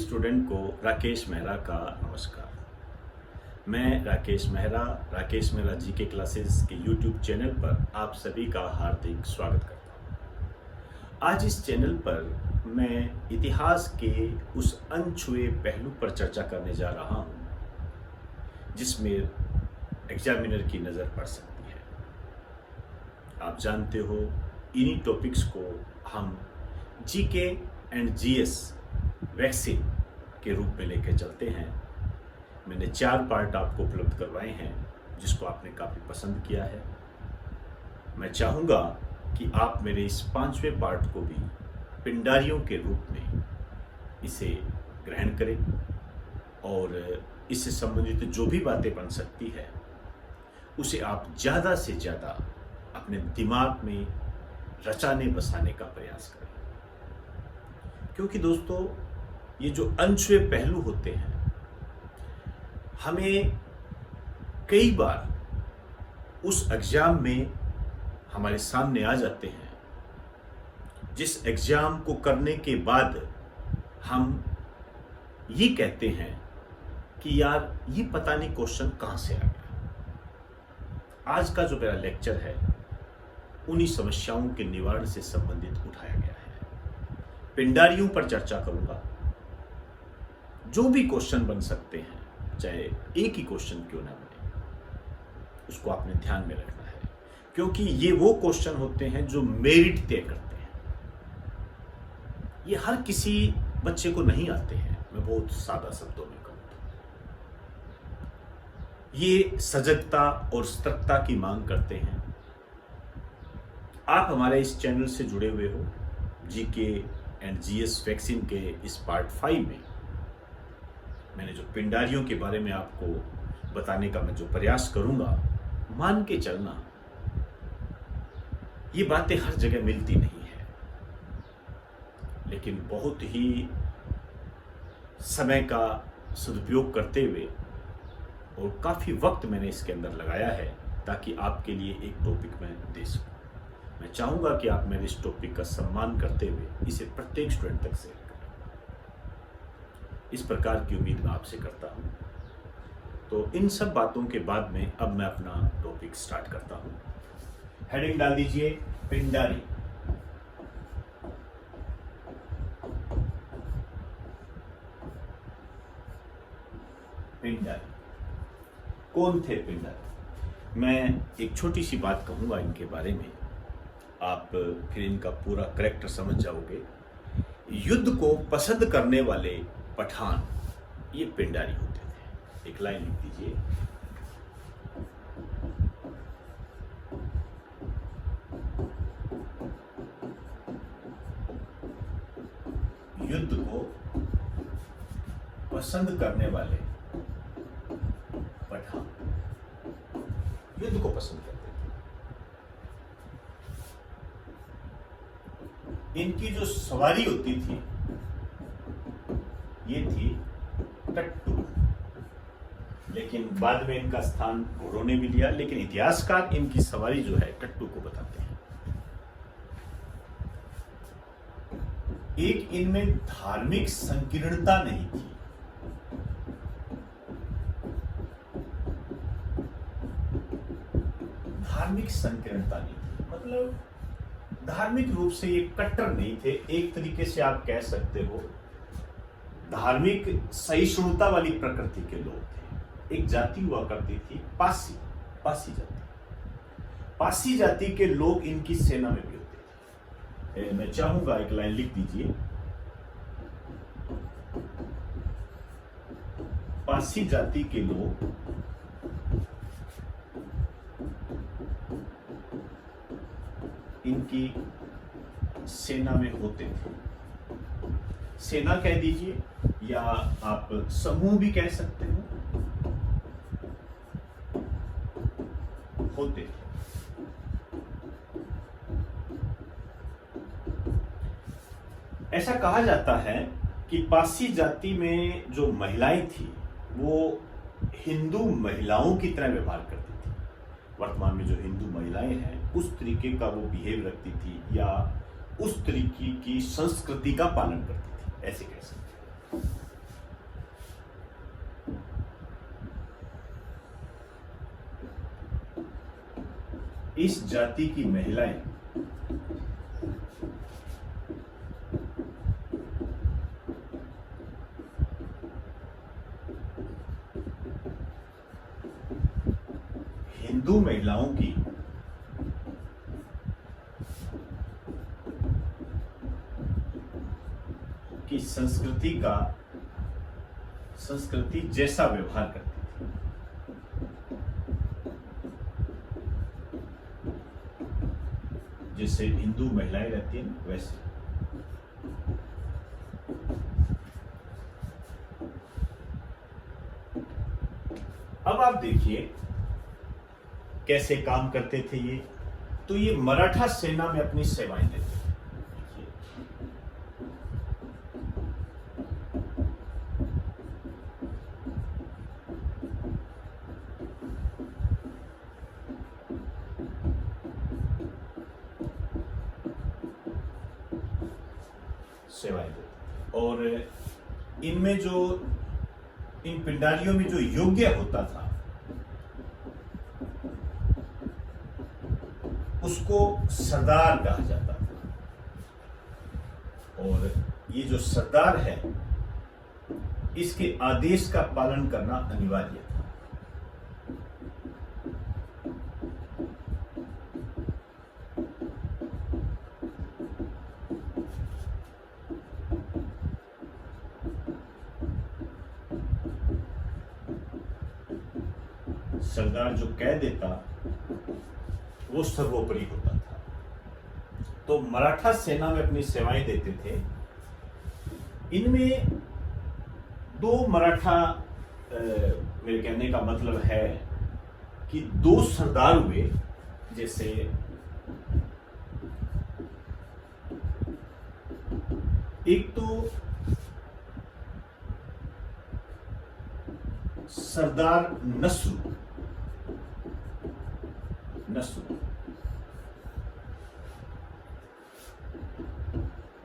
Student को राकेश मेहरा का नमस्कार। मैं राकेश मेहरा जीके क्लासेस के यूट्यूब चैनल पर आप सभी का हार्दिक स्वागत करता हूँ। आज इस चैनल पर मैं इतिहास के उस अनछुए पहलू पर चर्चा करने जा रहा हूँ जिसमें एग्जामिनर की नज़र पड़ सकती है। आप जानते हो, इन्हीं टॉपिक्स को हम जीके एंड जीएस वैक्सीन के रूप में लेकर चलते हैं। मैंने 4 पार्ट आपको उपलब्ध करवाए हैं जिसको आपने काफ़ी पसंद किया है। मैं चाहूँगा कि आप मेरे इस 5वें पार्ट को भी पिंडारियों के रूप में इसे ग्रहण करें और इससे संबंधित जो भी बातें बन सकती है उसे आप ज़्यादा से ज़्यादा अपने दिमाग में रचाने बसाने का प्रयास करें, क्योंकि दोस्तों ये जो अनछुए पहलू होते हैं हमें कई बार उस एग्जाम में हमारे सामने आ जाते हैं, जिस एग्जाम को करने के बाद हम ये कहते हैं कि यार ये पता नहीं क्वेश्चन कहाँ से आ गया। आज का जो मेरा लेक्चर है उन्हीं समस्याओं के निवारण से संबंधित उठाया गया है। पिंडारियों पर चर्चा करूंगा। जो भी क्वेश्चन बन सकते हैं, चाहे एक ही क्वेश्चन क्यों ना बने, उसको आपने ध्यान में रखना है, क्योंकि ये वो क्वेश्चन होते हैं जो मेरिट तय करते हैं। ये हर किसी बच्चे को नहीं आते हैं। मैं बहुत सादा शब्दों में कहूँ तो ये सजगता और सतर्कता की मांग करते हैं। आप हमारे इस चैनल से जुड़े हुए हो। जीके एंड जीएस वैक्सीन के इस पार्ट 5 में मैंने जो पिंडारियों के बारे में आपको बताने का मैं जो प्रयास करूंगा, मान के चलना ये बातें हर जगह मिलती नहीं है, लेकिन बहुत ही समय का सदुपयोग करते हुए और काफ़ी वक्त मैंने इसके अंदर लगाया है ताकि आपके लिए एक टॉपिक मैं दे सकूं। मैं चाहूँगा कि आप मेरे इस टॉपिक का सम्मान करते हुए इसे प्रत्येक स्टूडेंट तक शेयर करें। इस प्रकार की उम्मीद मैं आपसे करता हूँ। तो इन सब बातों के बाद में अब मैं अपना टॉपिक स्टार्ट करता हूँ। हेडिंग डाल दीजिए, पिंडारी। पिंडारी कौन थे पिंडारी? मैं एक छोटी सी बात कहूँगा इनके बारे में, आप फिर इनका पूरा करैक्टर समझ जाओगे। युद्ध को पसंद करने वाले पठान ये पिंडारी होते थे। एक लाइन लिख दीजिए, युद्ध को पसंद करने वाले पठान युद्ध को पसंद करते थे। इनकी जो सवारी होती थी ये थी टट्टू, लेकिन बाद में इनका स्थान घोड़ों ने भी लिया, लेकिन इतिहासकार इनकी सवारी जो है टट्टू को बताते हैं। एक इनमें धार्मिक संकीर्णता नहीं थी। धार्मिक संकीर्णता नहीं थी मतलब धार्मिक रूप से ये कट्टर नहीं थे। एक तरीके से आप कह सकते हो धार्मिक सहिष्णुता वाली प्रकृति के लोग थे। एक जाति हुआ करती थी पासी जाति। पासी जाति के लोग इनकी सेना में भी होते थे। मैं चाहूंगा एक लाइन लिख दीजिए, पासी जाति के लोग इनकी सेना में होते थे। सेना कह दीजिए या आप समूह भी कह सकते हो, होते थे। ऐसा कहा जाता है कि पासी जाति में जो महिलाएं थी वो हिंदू महिलाओं की तरह व्यवहार करती थी। वर्तमान में जो हिंदू महिलाएं हैं उस तरीके का वो बिहेव रखती थी या उस तरीके की संस्कृति का पालन करती थी, ऐसे कह सकते हैं। इस जाति की महिलाएं हिंदू महिलाओं की संस्कृति जैसा व्यवहार करती थी, जैसे हिंदू महिलाएं रहती हैं वैसे। अब आप देखिए कैसे काम करते थे ये। तो ये मराठा सेना में अपनी सेवाएं देते थे। सेवाएं देते और इनमें इन पिंडारियों में जो योग्य होता था उसको सरदार कहा जाता था। और ये जो सरदार है इसके आदेश का पालन करना अनिवार्य था। सरदार जो कह देता वो सर्वोपरि होता था। तो मराठा सेना में अपनी सेवाएं देते थे। इनमें दो मराठा मेरे कहने का मतलब है कि दो सरदार हुए। जैसे एक तो सरदार नसरू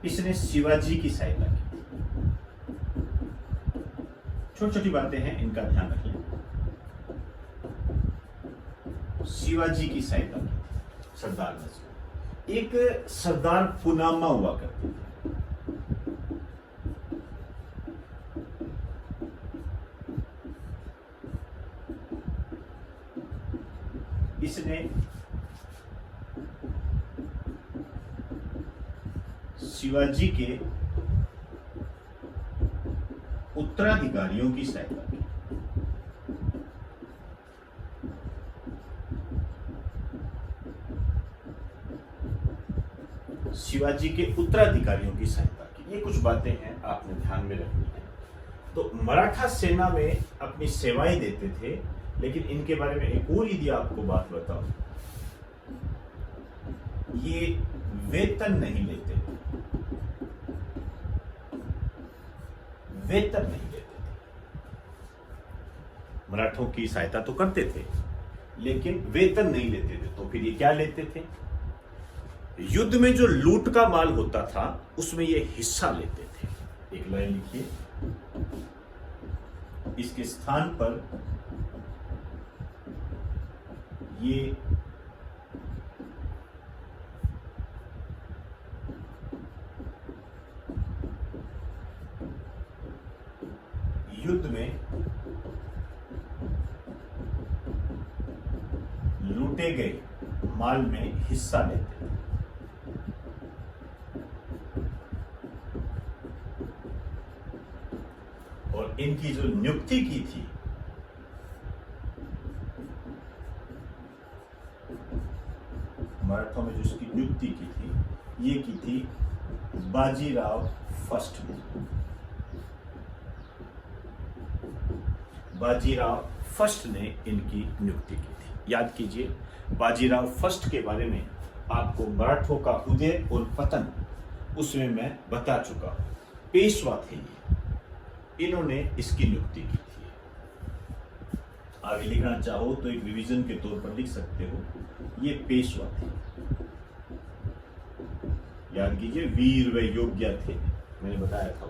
इसने शिवाजी की सहायता की। छोटी छोटी बातें हैं, इनका ध्यान रख लें। शिवाजी की सहायता की सरदार नसरू। एक सरदार पुनामा हुआ करते थे। इसने शिवाजी के उत्तराधिकारियों की सहायता की। शिवाजी के उत्तराधिकारियों की सहायता की। ये कुछ बातें हैं, आपने ध्यान में रखनी है। तो मराठा सेना में अपनी सेवाएं देते थे। लेकिन इनके बारे में एक और यदि आपको बात बताऊं, ये वेतन नहीं लेते थे। वेतन नहीं लेते थे। मराठों की सहायता तो करते थे लेकिन वेतन नहीं लेते थे। तो फिर ये क्या लेते थे? युद्ध में जो लूट का माल होता था उसमें ये हिस्सा लेते थे। एक लाइन लिखिए, इसके स्थान पर ये युद्ध में लूटे गए माल में हिस्सा लेते थे। और इनकी जो नियुक्ति की थी मराठों में, जो इसकी नियुक्ति की थी, ये की थी बाजीराव फर्स्ट ने। बाजीराव फर्स्ट ने इनकी नियुक्ति की थी। याद कीजिए, बाजीराव फर्स्ट के बारे में आपको मराठों का उदय और पतन उसमें मैं बता चुका हूं। पेशवा थे ये, इन्होंने इसकी नियुक्ति की थी। आगे लिखना चाहो तो एक रिवीजन के तौर पर लिख सकते हो, ये पेशवा थे। याद कीजिए, वीर व योग्य थे, मैंने बताया था।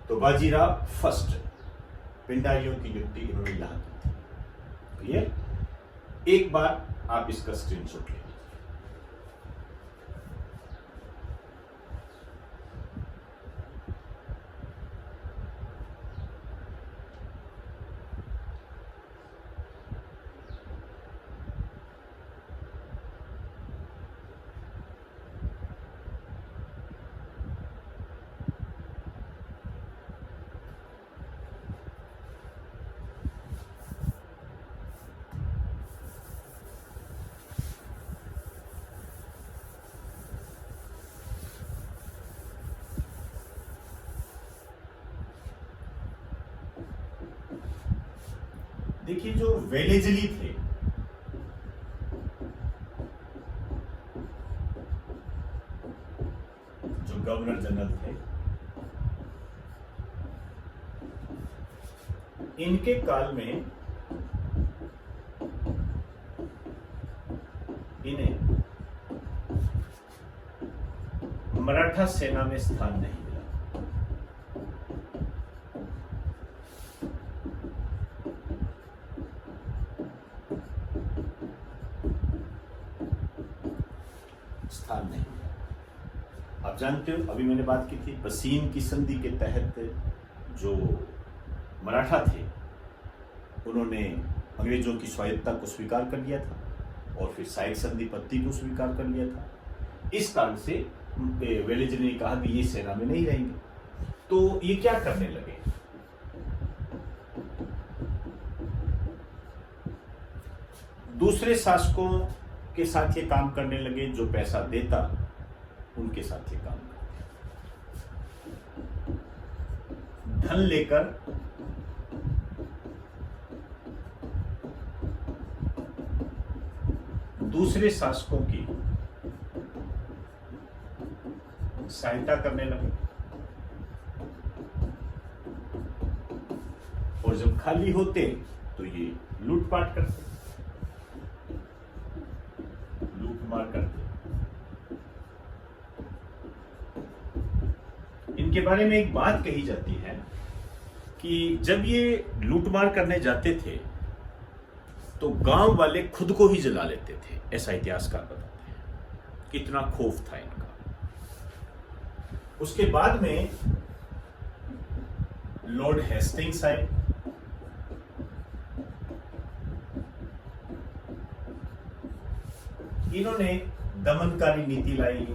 तो बाजीराव फर्स्ट, पिंडारियों की नियुक्ति इन्होंने यहां की थी। ये एक बार आप इसका स्क्रीनशॉट ले लीजिए। देखिए, जो वेलेजली थे, जो गवर्नर जनरल थे, इनके काल में इन्हें मराठा सेना में स्थान नहीं मिला। स्थान नहीं मिला। आप जानते हो, अभी मैंने बात की थी बसीन की संधि के तहत जो मराठा थे उन्होंने अंग्रेजों की स्वायत्तता को स्वीकार कर लिया था और फिर साइक संधि पत्ती को स्वीकार कर लिया था। इस कारण से वेलेजली ने कहा कि ये सेना में नहीं रहेंगे। तो ये क्या करने लगे, दूसरे शासकों के साथ ये काम करने लगे, जो पैसा देता उनके साथ ये काम करते, धन लेकर दूसरे शासकों की सहायता करने लगे और जब खाली होते तो ये लूटपाट करते, लूटमार करते। इनके बारे में एक बात कही जाती है कि जब ये लूटमार करने जाते थे तो गांव वाले खुद को ही जला लेते थे, ऐसा इतिहासकार बताते हैं। कितना खौफ था इनका। उसके बाद में लॉर्ड हेस्टिंग्स आए, इन्होंने दमनकारी नीति लाई,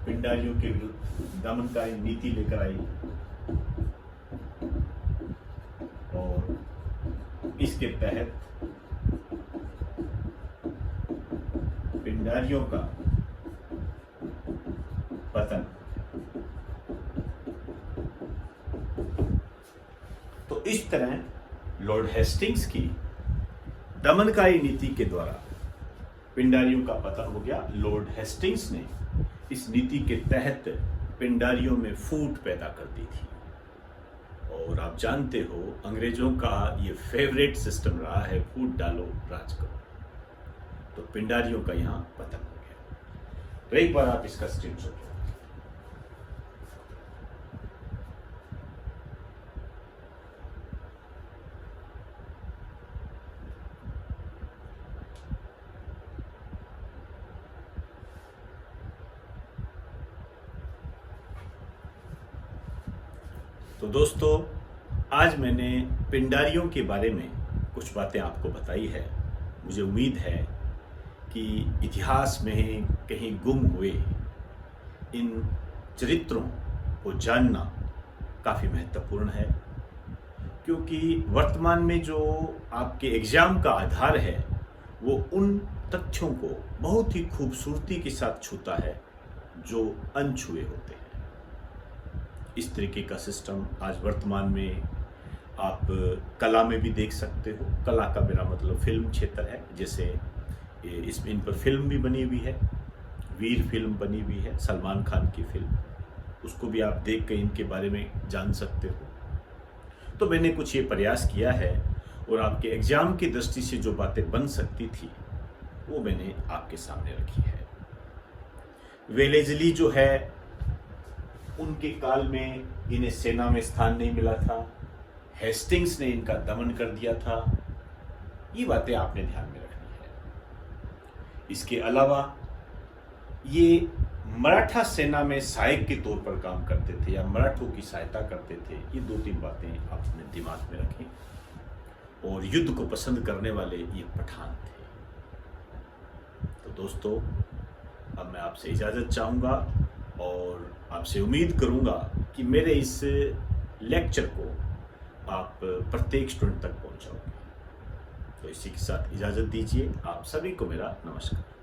पिंडारियों के विरुद्ध दमनकारी नीति लेकर आई और इसके तहत पिंडारियों का पतन। तो इस तरह लॉर्ड हेस्टिंग्स की दमनकारी नीति के द्वारा पिंडारियों का पतन हो गया। लॉर्ड हेस्टिंग्स ने इस नीति के तहत पिंडारियों में फूट पैदा कर दी थी और आप जानते हो अंग्रेजों का ये फेवरेट सिस्टम रहा है, फूट डालो राज करो। तो पिंडारियों का यहां पतन हो गया। तो एक बार आप इसका स्क्रीनशॉट लो। तो दोस्तों, आज मैंने पिंडारियों के बारे में कुछ बातें आपको बताई है। मुझे उम्मीद है कि इतिहास में कहीं गुम हुए इन चरित्रों को जानना काफ़ी महत्वपूर्ण है, क्योंकि वर्तमान में जो आपके एग्जाम का आधार है वो उन तथ्यों को बहुत ही खूबसूरती के साथ छूता है जो अनछुए होते हैं। इस तरीके का सिस्टम आज वर्तमान में आप कला में भी देख सकते हो। कला का मेरा मतलब फिल्म क्षेत्र है, जैसे इसमें इन पर फिल्म भी बनी हुई है, वीर फिल्म बनी हुई है, सलमान खान की फिल्म, उसको भी आप देख कर इनके बारे में जान सकते हो। तो मैंने कुछ ये प्रयास किया है और आपके एग्जाम की दृष्टि से जो बातें बन सकती थी वो मैंने आपके सामने रखी है। वेलेजली जो है, उनके काल में इन्हें सेना में स्थान नहीं मिला था, हेस्टिंग्स ने इनका दमन कर दिया था। ये बातें आपने ध्यान में रखनी है। इसके अलावा ये मराठा सेना में सहायक के तौर पर काम करते थे या मराठों की सहायता करते थे। ये 2-3 बातें आप अपने दिमाग में रखें। और युद्ध को पसंद करने वाले ये पठान थे। तो दोस्तों, अब मैं आपसे इजाज़त चाहूँगा और आपसे उम्मीद करूँगा कि मेरे इस लेक्चर को आप प्रत्येक स्टूडेंट तक पहुँचाओगे। तो इसी के साथ इजाज़त दीजिए। आप सभी को मेरा नमस्कार।